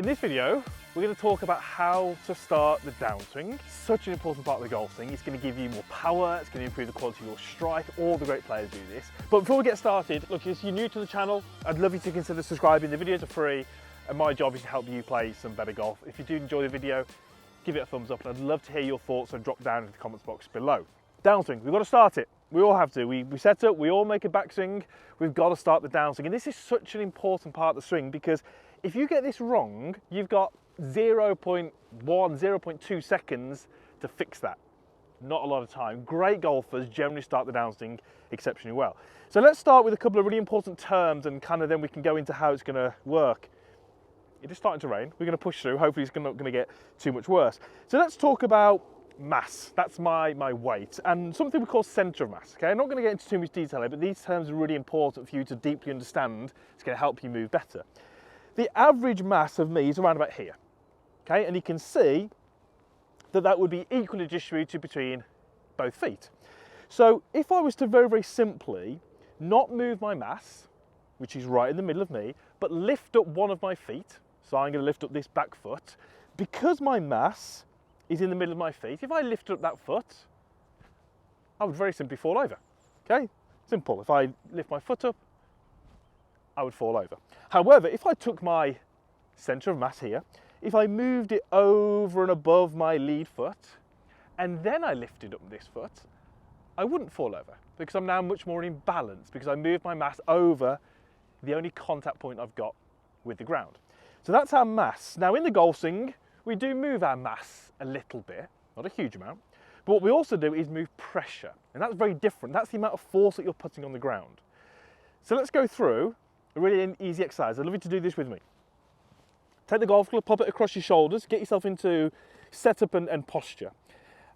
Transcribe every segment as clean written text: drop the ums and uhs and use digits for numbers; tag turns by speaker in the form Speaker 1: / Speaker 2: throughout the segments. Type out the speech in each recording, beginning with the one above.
Speaker 1: In this video, we're going to talk about how to start the downswing. Such an important part of the golf swing. It's going to give you more power, it's going to improve the quality of your strike. All the great players do this. But before we get started, look, if you're new to the channel, I'd love you to consider subscribing. The videos are free and my job is to help you play some better golf. If you do enjoy the video, give it a thumbs up and I'd love to hear your thoughts, so drop down in the comments box below. Downswing, we've got to start it. We all have to. We set up, we all make a backswing, we've got to start the downswing. And this is such an important part of the swing because if you get this wrong, you've got 0.1, 0.2 seconds to fix that. Not a lot of time. Great golfers generally start the downswing exceptionally well. So let's start with a couple of really important terms and kind of then we can go into how it's going to work. It is starting to rain. We're going to push through. Hopefully it's not going to get too much worse. So let's talk about mass. That's my weight and something we call centre of mass. Okay, I'm not going to get into too much detail here, but these terms are really important for you to deeply understand. It's going to help you move better. The average mass of me is around about here. Okay, and you can see that that would be equally distributed between both feet. So if I was to very, very simply not move my mass, which is right in the middle of me, but lift up one of my feet, so I'm going to lift up this back foot, because my mass is in the middle of my feet, if I lift up that foot, I would very simply fall over. Okay, simple. If I lift my foot up, I would fall over. However, if I took my centre of mass here, if I moved it over and above my lead foot, and then I lifted up this foot, I wouldn't fall over because I'm now much more in balance because I moved my mass over the only contact point I've got with the ground. So that's our mass. Now in the golf swing, we do move our mass a little bit, not a huge amount, but what we also do is move pressure, and that's very different. That's the amount of force that you're putting on the ground. So let's go through a really easy exercise. I'd love you to do this with me. Take the golf club, pop it across your shoulders, get yourself into setup and posture.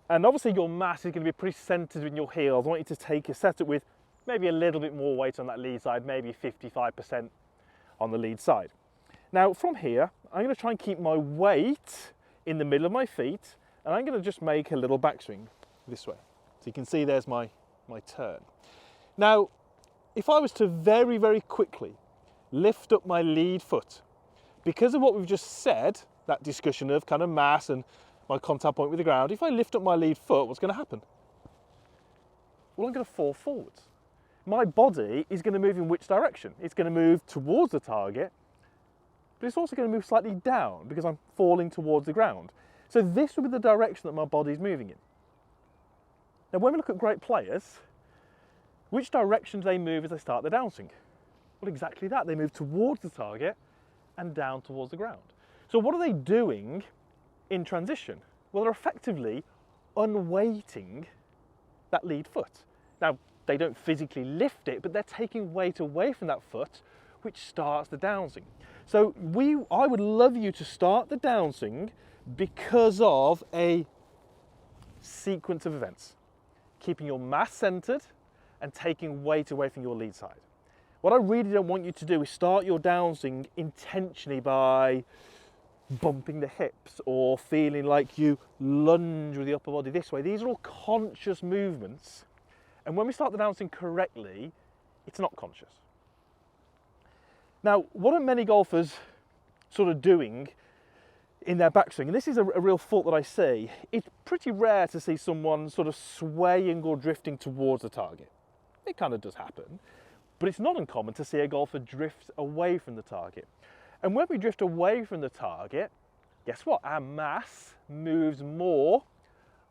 Speaker 1: And obviously your mass is going to be pretty centered in your heels. I want you to take a setup with maybe a little bit more weight on that lead side, maybe 55% on the lead side. Now from here, I'm going to try and keep my weight in the middle of my feet, and I'm going to just make a little backswing this way. So you can see there's my turn. Now, if I was to very, very quickly lift up my lead foot, because of what we've just said, that discussion of kind of mass and my contact point with the ground, if I lift up my lead foot, what's going to happen? Well, I'm going to fall forwards. My body is going to move in which direction? It's going to move towards the target, but it's also going to move slightly down because I'm falling towards the ground. So this will be the direction that my body is moving in. Now, when we look at great players, which direction do they move as they start the downswing? Well, exactly that. They move towards the target and down towards the ground. So what are they doing in transition? Well, they're effectively unweighting that lead foot. Now, they don't physically lift it, but they're taking weight away from that foot, which starts the downswing. So I would love you to start the downswing because of a sequence of events. Keeping your mass centered and taking weight away from your lead side. What I really don't want you to do is start your downswing intentionally by bumping the hips or feeling like you lunge with the upper body this way. These are all conscious movements. And when we start the downswing correctly, it's not conscious. Now, what are many golfers sort of doing in their backswing? And this is a real fault that I see. It's pretty rare to see someone sort of swaying or drifting towards the target. It kind of does happen. But it's not uncommon to see a golfer drift away from the target. And when we drift away from the target, guess what? Our mass moves more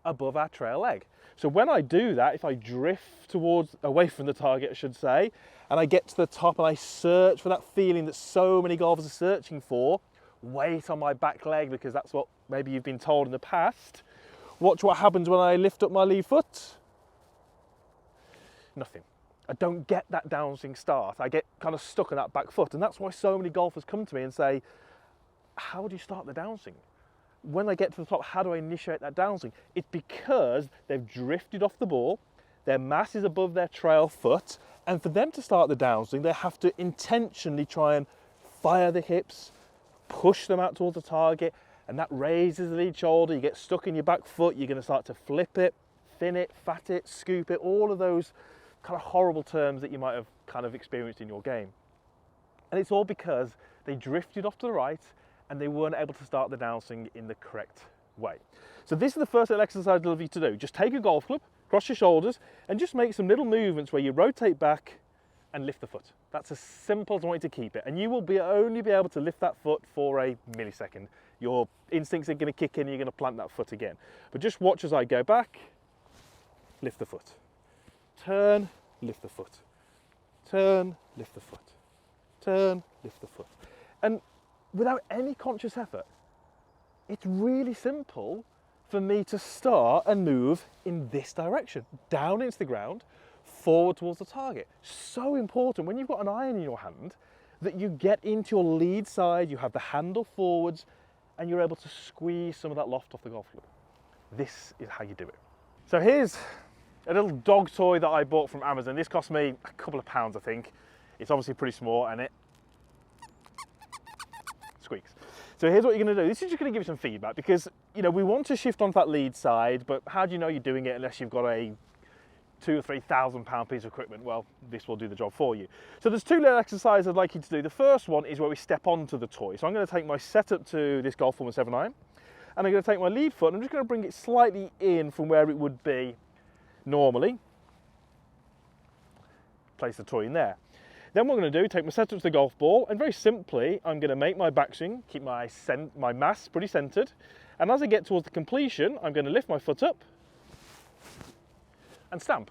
Speaker 1: above our trail leg. So when I do that, if I drift away from the target, I should say, and I get to the top and I search for that feeling that so many golfers are searching for, weight on my back leg, because that's what maybe you've been told in the past. Watch what happens when I lift up my lead foot. Nothing. I don't get that downswing start. I get kind of stuck on that back foot. And that's why so many golfers come to me and say, how do you start the downswing? When I get to the top, how do I initiate that downswing? It's because they've drifted off the ball, their mass is above their trail foot, and for them to start the downswing, they have to intentionally try and fire the hips, push them out towards the target, and that raises the lead shoulder. You get stuck in your back foot, you're going to start to flip it, thin it, fat it, scoop it, all of those kind of horrible terms that you might have kind of experienced in your game. And it's all because they drifted off to the right and they weren't able to start the downswing in the correct way. So this is the first little exercise I'd love you to do. Just take a golf club, cross your shoulders, and just make some little movements where you rotate back and lift the foot. That's as simple as I want you to keep it. And you will only be able to lift that foot for a millisecond. Your instincts are going to kick in, you're going to plant that foot again. But just watch as I go back, lift the foot. Turn, lift the foot. Turn, lift the foot. Turn, lift the foot. And without any conscious effort, it's really simple for me to start and move in this direction, down into the ground, forward towards the target. So important when you've got an iron in your hand that you get into your lead side, you have the handle forwards, and you're able to squeeze some of that loft off the golf club. This is how you do it. So here's a little dog toy that I bought from Amazon. This cost me a couple of pounds, I think. It's obviously pretty small and it squeaks. So here's what you're going to do. This is just going to give you some feedback because, you know, we want to shift onto that lead side, but how do you know you're doing it unless you've got a £2,000 or £3,000 piece of equipment? Well, this will do the job for you. So there's two little exercises I'd like you to do. The first one is where we step onto the toy. So I'm going to take my setup to this Golf Form 7 iron, and I'm going to take my lead foot and I'm just going to bring it slightly in from where it would be normally. Place the toy in there. Then what I'm going to do, take my setup to the golf ball, and very simply, I'm going to make my backswing, keep my mass pretty centered, and as I get towards the completion, I'm going to lift my foot up and stamp.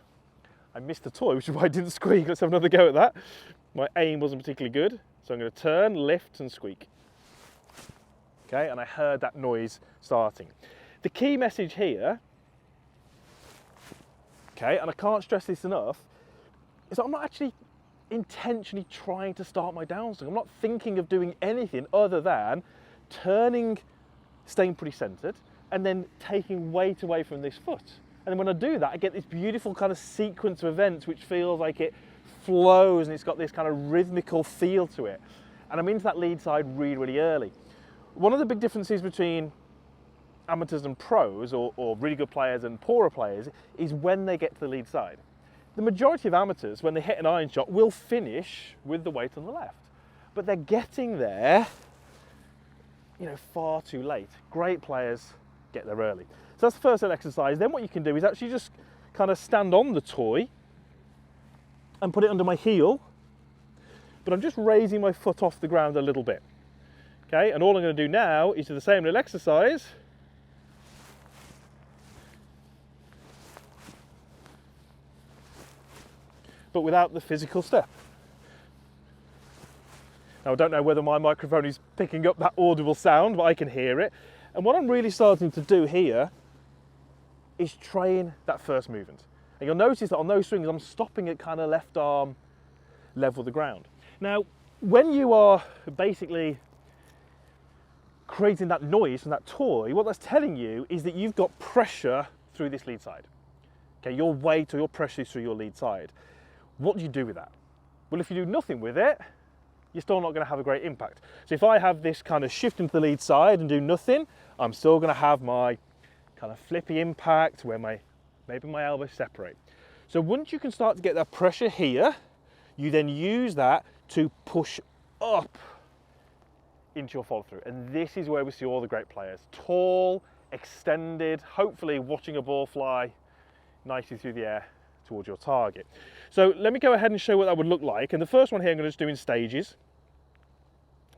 Speaker 1: I missed the toy, which is why I didn't squeak. Let's have another go at that. My aim wasn't particularly good, so I'm going to turn, lift, and squeak. Okay, and I heard that noise starting. The key message here, okay, and I can't stress this enough, is that I'm not actually intentionally trying to start my downswing. I'm not thinking of doing anything other than turning, staying pretty centered, and then taking weight away from this foot. And then when I do that, I get this beautiful kind of sequence of events which feels like it flows and it's got this kind of rhythmical feel to it. And I'm into that lead side really, really early. One of the big differences between amateurs and pros, or really good players and poorer players, is when they get to the lead side. The majority of amateurs, when they hit an iron shot, will finish with the weight on the left. But they're getting there, you know, far too late. Great players get there early. So that's the first little exercise. Then what you can do is actually just kind of stand on the toy and put it under my heel, but I'm just raising my foot off the ground a little bit. Okay, and all I'm going to do now is do the same little exercise. But without the physical step. Now I don't know whether my microphone is picking up that audible sound, but I can hear it. And what I'm really starting to do here is train that first movement. And you'll notice that on those swings, I'm stopping at kind of left arm level with the ground. Now, when you are basically creating that noise from that toy, what that's telling you is that you've got pressure through this lead side. Okay, your weight or your pressure is through your lead side. What do you do with that? Well, if you do nothing with it, you're still not going to have a great impact. So if I have this kind of shift into the lead side and do nothing, I'm still going to have my kind of flippy impact where maybe my elbows separate. So once you can start to get that pressure here, you then use that to push up into your follow through. And this is where we see all the great players. Tall, extended, hopefully watching a ball fly nicely through the air towards your target. So let me go ahead and show what that would look like. And the first one here I'm going to just do in stages.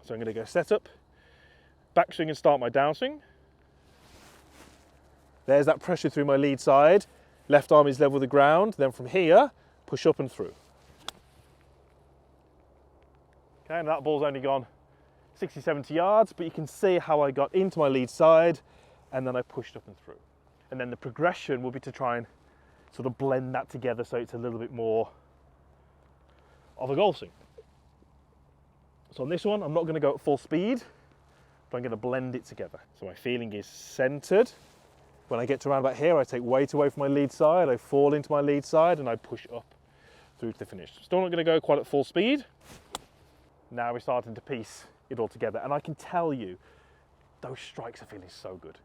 Speaker 1: So I'm going to go set up, backswing and start my downswing. There's that pressure through my lead side. Left arm is level with the ground. Then from here, push up and through. Okay, and that ball's only gone 60, 70 yards, but you can see how I got into my lead side and then I pushed up and through. And then the progression will be to try and sort of blend that together so it's a little bit more of a golf swing. So on this one, I'm not going to go at full speed, but I'm going to blend it together. So my feeling is centered. When I get to around about here, I take weight away from my lead side, I fall into my lead side and I push up through to the finish. Still not going to go quite at full speed. Now we're starting to piece it all together. And I can tell you, those strikes are feeling so good.